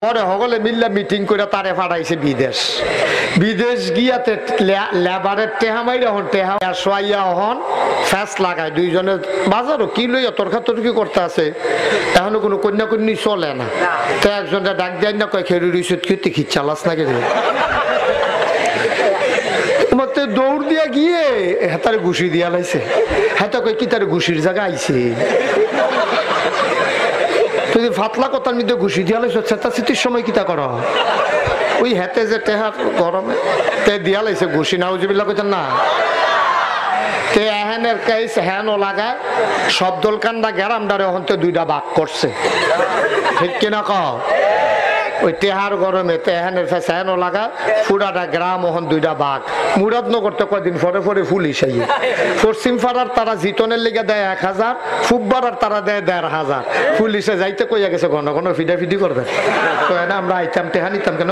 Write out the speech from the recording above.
পরে সকলে মিল্লা মিটিং করে তারে পাঠাইছে বিদেশ। বিদেশ গিয়াতে লেবারের টেহা মাইরা হন টেহা সোয়াইয়া হন ফ্যাস লাগায় দুইজনে বাজারও কি লইয়া তর্কাতর্কি করতে আছে। এখনো কোনো কন্যা কন্যি চলে না। তো একজনটা ডাক দেয় না কয় খেরুর ইস্যুত কি খিচ্ছালাস না গেলে তোমাতে দৌড় দিয়া গিয়ে হেতারে ঘুষি দিয়া লাইছে। হেতা কয় কি তার ঘুষির জায়গা আইছে তুই ফাতলা কথার মধ্যে ঘুষি দিয়া লাইছ চেতাচিতির সময় কিতা কর ওই হেতে যে টেহার গরমে তে দিয়া লাইছে ঘুষি না উজিবিল্লা কইতেন না তে এহেনের কেস হ্যানও লাগায় সব দোলকান্ডা গ্যারামডারে হন্তে দুইটা ভাগ করছে ঠিক কিনা ক ওই টেহার গরমে তেহানের ফেস হ্যানও লাগা পুরাটা গ্রাম ওহন দুইটা ভাগ মুরাদনগরতে কয়দিন পরে পরে পুলিশ আইয়ে পশ্চিম পাড়ার তারা জিতনের লিগে দেয় 1000 ফুটবাড়ার তারা দেয় 1500 পুলিশে যাইতে কইয়া গেছে ঘন ঘন ফিডাফিডি করবে তো আমরা আইতাম টেহা নিতাম কেন